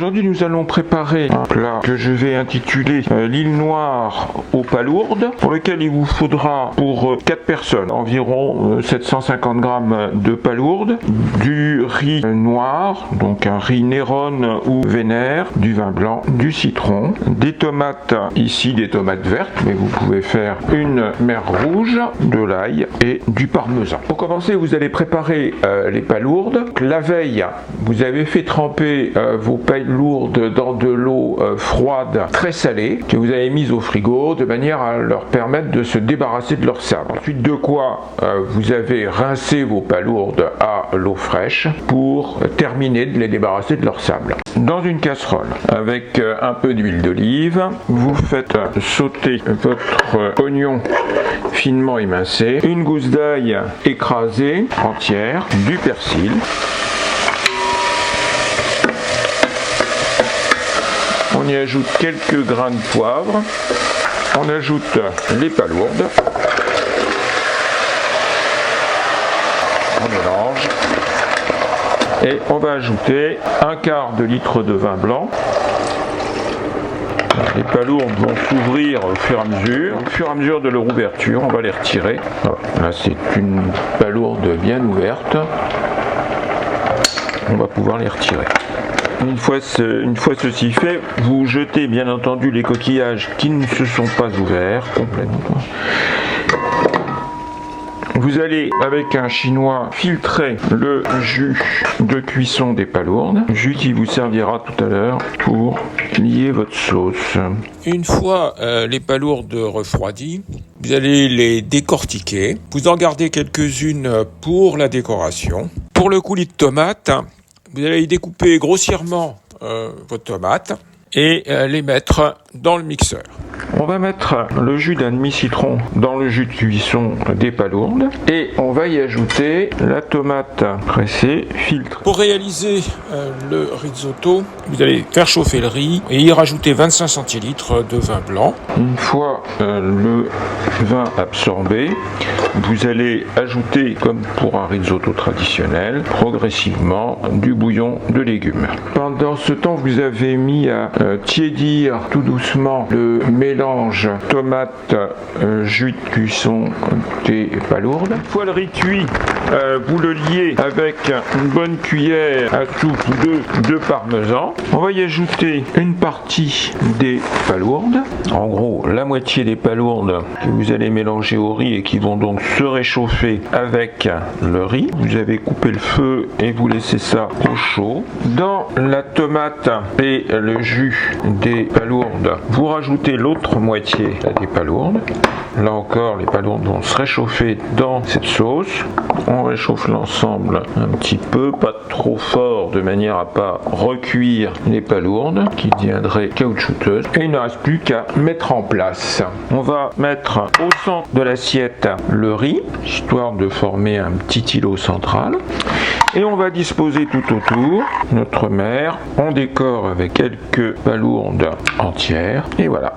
Aujourd'hui, nous allons préparer un plat que je vais intituler l'île noire aux palourdes, pour lequel il vous faudra pour 4 personnes environ 750 g de palourdes, du riz noir, donc un riz Néron ou vénère, du vin blanc, du citron, des tomates, ici des tomates vertes, mais vous pouvez faire une mer rouge, de l'ail et du parmesan. Pour commencer, vous allez préparer les palourdes. La veille, vous avez fait tremper vos palourdes dans de l'eau froide très salée que vous avez mise au frigo de manière à leur permettre de se débarrasser de leur sable. Ensuite de quoi vous avez rincé vos palourdes à l'eau fraîche pour terminer de les débarrasser de leur sable. Dans une casserole avec un peu d'huile d'olive, vous faites sauter votre oignon finement émincé, une gousse d'ail écrasée entière, du persil. On y ajoute quelques grains de poivre, on ajoute les palourdes, on mélange et on va ajouter un quart de litre de vin blanc. Les palourdes vont s'ouvrir au fur et à mesure de leur ouverture, on va les retirer. Voilà. Là c'est une palourde bien ouverte, on va pouvoir les retirer. Une fois ceci fait, vous jetez bien entendu les coquillages qui ne se sont pas ouverts complètement. Vous allez, avec un chinois, filtrer le jus de cuisson des palourdes, jus qui vous servira tout à l'heure pour lier votre sauce. Une fois les palourdes refroidies, vous allez les décortiquer. Vous en gardez quelques-unes pour la décoration. Pour le coulis de tomates, vous allez découper grossièrement vos tomates et les mettre dans le mixeur. On va mettre le jus d'un demi-citron dans le jus de cuisson des palourdes et on va y ajouter la tomate pressée filtrée. Pour réaliser le risotto, vous allez faire chauffer le riz et y rajouter 25 centilitres de vin blanc. Une fois le vin absorbé, vous allez ajouter, comme pour un risotto traditionnel, progressivement du bouillon de légumes. Pendant ce temps, vous avez mis à tiédir tout doucement le mélange tomate, jus de cuisson des palourdes. Une fois le riz cuit, vous le liez avec une bonne cuillère à soupe de parmesan. On va y ajouter une partie des palourdes, en gros la moitié des palourdes que vous allez mélanger au riz et qui vont donc se réchauffer avec le riz. Vous avez coupé le feu et vous laissez ça au chaud. Dans la tomate et le jus des palourdes, vous rajoutez l'autre moitié des palourdes. Là encore, les palourdes vont se réchauffer dans cette sauce. On réchauffe l'ensemble un petit peu, pas trop fort, de manière à pas recuire les palourdes qui deviendraient caoutchouteuses. Et il ne reste plus qu'à mettre en place. On va mettre au centre de l'assiette le riz, histoire de former un petit îlot central. Et on va disposer tout autour notre mer. On décore avec quelques palourdes entières. Et voilà.